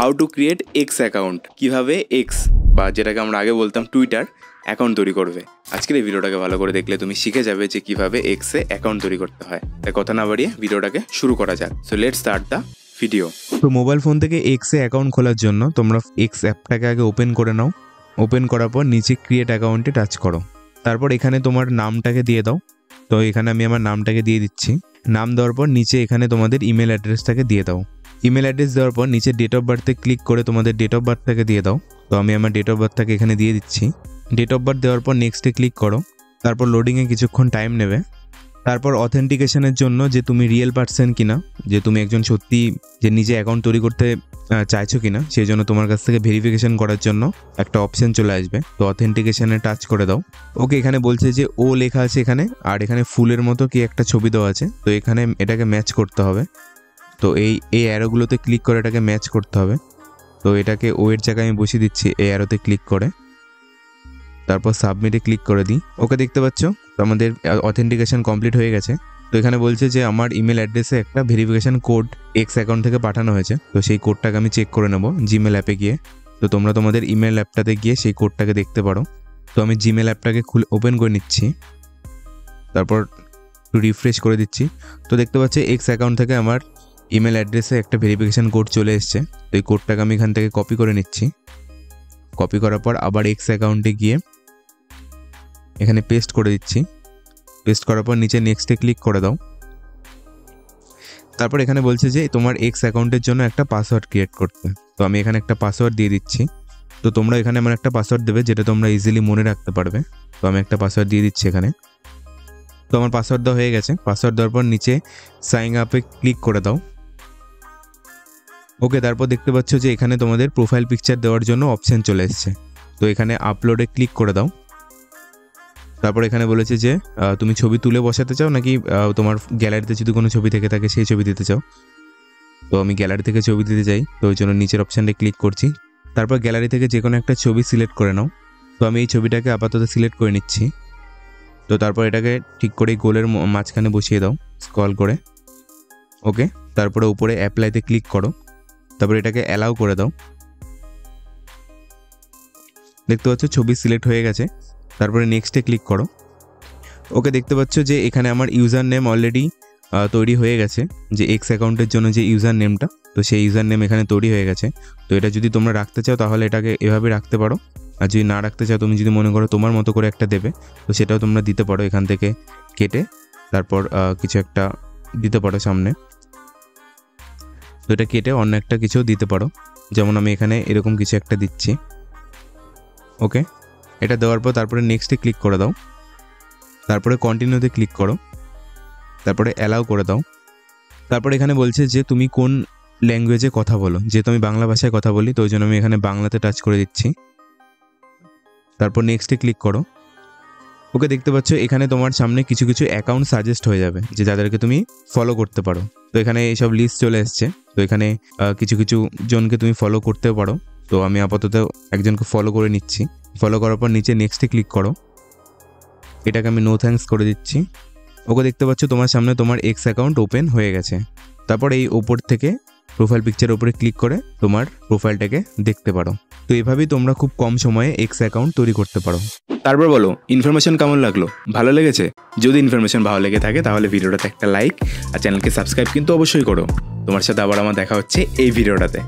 How to create x account, কীভাবে x বা যেটাকে আমরা আগে বলতাম টুইটার অ্যাকাউন্ট তৈরি করবে। আজকের এই ভিডিওটাকে ভালো করে দেখলে তুমি শিখে যাবে যে কীভাবে এক্সে অ্যাকাউন্ট তৈরি করতে হয়। তাই কথা না বাড়িয়ে ভিডিওটাকে শুরু করা যাক। So let's start the video. তো মোবাইল ফোন থেকে এক্সে অ্যাকাউন্ট খোলার জন্য তোমরা এক্স অ্যাপটাকে আগে ওপেন করে নাও। ওপেন করার পর নিচে ক্রিয়েট অ্যাকাউন্টে টাচ করো। তারপর এখানে তোমার নামটাকে দিয়ে দাও। তো এখানে আমি আমার নামটাকে দিয়ে দিচ্ছি। নাম দেওয়ার পর নিচে এখানে তোমাদের ইমেল অ্যাড্রেসটাকে দিয়ে দাও। ইমেল অ্যাড্রেস দেওয়ার পর নিচে ডেট অফ বার্থে ক্লিক করে তোমাদের ডেট অফ বার্থটাকে দিয়ে দাও। তো আমি আমার ডেট অফ বার্থটাকে এখানে দিয়ে দিচ্ছি। ডেট অফ বার্থ দেওয়ার পর নেক্সটে ক্লিক করো। তারপর লোডিংয়ে কিছুক্ষণ টাইম নেবে। তারপর অথেন্টিকেশনের জন্য যে তুমি রিয়েল পার্সন কিনা, যে তুমি একজন সত্যি যে নিজে অ্যাকাউন্ট তৈরি করতে চাইছো কিনা, সেই জন্য তোমার কাছ থেকে ভেরিফিকেশন করার জন্য একটা অপশন চলে আসবে। তো অথেন্টিকেশনে টাচ করে দাও। ওকে, এখানে বলছে যে ও লেখা আছে এখানে, আর এখানে ফুলের মতো কি একটা ছবি দেওয়া আছে। তো এখানে এটাকে ম্যাচ করতে হবে। তো এই অ্যারোগুলোতে ক্লিক করে এটাকে ম্যাচ করতে হবে। তো এটাকে ও এর জায়গায় আমি বসিয়ে দিচ্ছি এই অ্যারোতে ক্লিক করে। তারপর সাবমিটে ক্লিক করে দিই। ওকে, দেখতে পাচ্ছ তো আমাদের অথেন্টিকেশন কমপ্লিট হয়ে গেছে। তো এখানে বলছে যে আমার ইমেল অ্যাড্রেসে একটা ভেরিফিকেশন কোড এক্স অ্যাকাউন্ট থেকে পাঠানো হয়েছে। তো সেই কোডটাকে আমি চেক করে নেব জিমেল অ্যাপে গিয়ে। তো তোমরা তোমাদের ইমেল অ্যাপটাতে গিয়ে সেই কোডটাকে দেখতে পারো। তো আমি জিমেল অ্যাপটাকে ওপেন করে নিচ্ছি। তারপর একটু রিফ্রেশ করে দিচ্ছি। তো দেখতে পাচ্ছি এক্স অ্যাকাউন্ট থেকে আমার ইমেল অ্যাড্রেসে একটা ভেরিফিকেশন কোড চলে এসছে। তো এই কোডটাকে আমি এখান থেকে কপি করে নিচ্ছি। কপি করার পর আবার এক্স অ্যাকাউন্টে গিয়ে এখানে পেস্ট করে দিচ্ছি। পেস্ট করার পর নিচে নেক্সটে ক্লিক করে দাও। তারপর এখানে বলছে যে তোমার এক্স অ্যাকাউন্টের জন্য একটা পাসওয়ার্ড ক্রিয়েট করতে। তো আমি এখানে একটা পাসওয়ার্ড দিয়ে দিচ্ছি। তো তোমরা এখানে আমার একটা পাসওয়ার্ড দেবে যেটা তোমরা ইজিলি মনে রাখতে পারবে। তো আমি একটা পাসওয়ার্ড দিয়ে দিচ্ছি এখানে। তো আমার পাসওয়ার্ড দেওয়া হয়ে গেছে। পাসওয়ার্ড দেওয়ার পর নিচে সাইন আপে ক্লিক করে দাও। ওকে, তারপর দেখতে পাচ্ছ যে এখানে তোমাদের প্রোফাইল পিকচার দেওয়ার জন্য অপশান চলে এসছে। তো এখানে আপলোডে ক্লিক করে দাও। তারপর এখানে বলেছে যে তুমি ছবি তুলে বসাতে চাও নাকি তোমার গ্যালারিতে যদি কোনো ছবি থেকে থাকে সেই ছবি দিতে চাও। তো আমি গ্যালারি থেকে ছবি দিতে চাই, তো ওই জন্য নিচের অপশানটা ক্লিক করছি। তারপর গ্যালারি থেকে যে কোনো একটা ছবি সিলেক্ট করে নাও। তো আমি এই ছবিটাকে আপাতত সিলেক্ট করে নিচ্ছি। তো তারপর এটাকে ঠিক করে গোলের মাঝখানে বসিয়ে দাও স্ক্রল করে। ওকে, তারপরে উপরে অ্যাপ্লাইতে ক্লিক করো। তারপর এটাকে অ্যালাউ করে দাও। দেখতে পাচ্ছ ছবি সিলেক্ট হয়ে গেছে। তারপরে নেক্সটে ক্লিক করো। ওকে, দেখতে পাচ্ছ যে এখানে আমার ইউজার নেম অলরেডি তৈরি হয়ে গেছে, যে এক্স অ্যাকাউন্টের জন্য যে ইউজার নেমটা, তো সেই ইউজার নেম এখানে তৈরি হয়ে গেছে। তো এটা যদি তোমরা রাখতে চাও তাহলে এটাকে এভাবে রাখতে পারো। আর যদি না রাখতে চাও, তুমি যদি মনে করো তোমার মতো করে একটা দেবে, তো সেটাও তোমরা দিতে পারো এখান থেকে কেটে। তারপর কিছু একটা দিতে পারো সামনে। তো এটা কেটে অন্য একটা কিছু দিতে পারো, যেমন আমি এখানে এরকম কিছু একটা দিচ্ছি। ওকে, এটা দেওয়ার পর তারপরে নেক্সটে ক্লিক করে দাও। তারপরে কন্টিনিউতে ক্লিক করো। তারপরে অ্যালাউ করে দাও। তারপরে এখানে বলছে যে তুমি কোন ল্যাঙ্গুয়েজে কথা বলো। যেহেতু আমি বাংলা ভাষায় কথা বলি, তো ওই জন্য আমি এখানে বাংলাতে টাচ করে দিচ্ছি। তারপর নেক্সটে ক্লিক করো। ওকে, দেখতে পাচ্ছ এখানে তোমার সামনে কিছু কিছু অ্যাকাউন্ট সাজেস্ট হয়ে যাবে যে যাদেরকে তুমি ফলো করতে পারো। তো এখানে এইসব লিস্ট চলে এসছে। তো এখানে কিছু কিছু জনকে তুমি ফলো করতেও পারো। তো আমি আপাতত একজনকে ফলো করে নিচ্ছি। ফলো করার পর নিচে নেক্সটে ক্লিক করো। এটাকে আমি নো থ্যাঙ্কস করে দিচ্ছি। ওকে, দেখতে পাচ্ছ তোমার সামনে তোমার এক্স অ্যাকাউন্ট ওপেন হয়ে গেছে। তারপর এই ওপর থেকে প্রোফাইল পিকচারের উপরে ক্লিক করে তোমার প্রোফাইলটাকে দেখতে পারো। তো এভাবেই তোমরা খুব কম সময়ে এক্স অ্যাকাউন্ট তৈরি করতে পারো। তারপর বলো ইনফরমেশন কেমন লাগলো, ভালো লেগেছে? যদি ইনফরমেশন ভালো লেগে থাকে তাহলে ভিডিওটাতে একটা লাইক আর চ্যানেলকে সাবস্ক্রাইব কিন্তু অবশ্যই করো। তোমার সাথে আবার আমার দেখা হচ্ছে এই ভিডিওটাতে।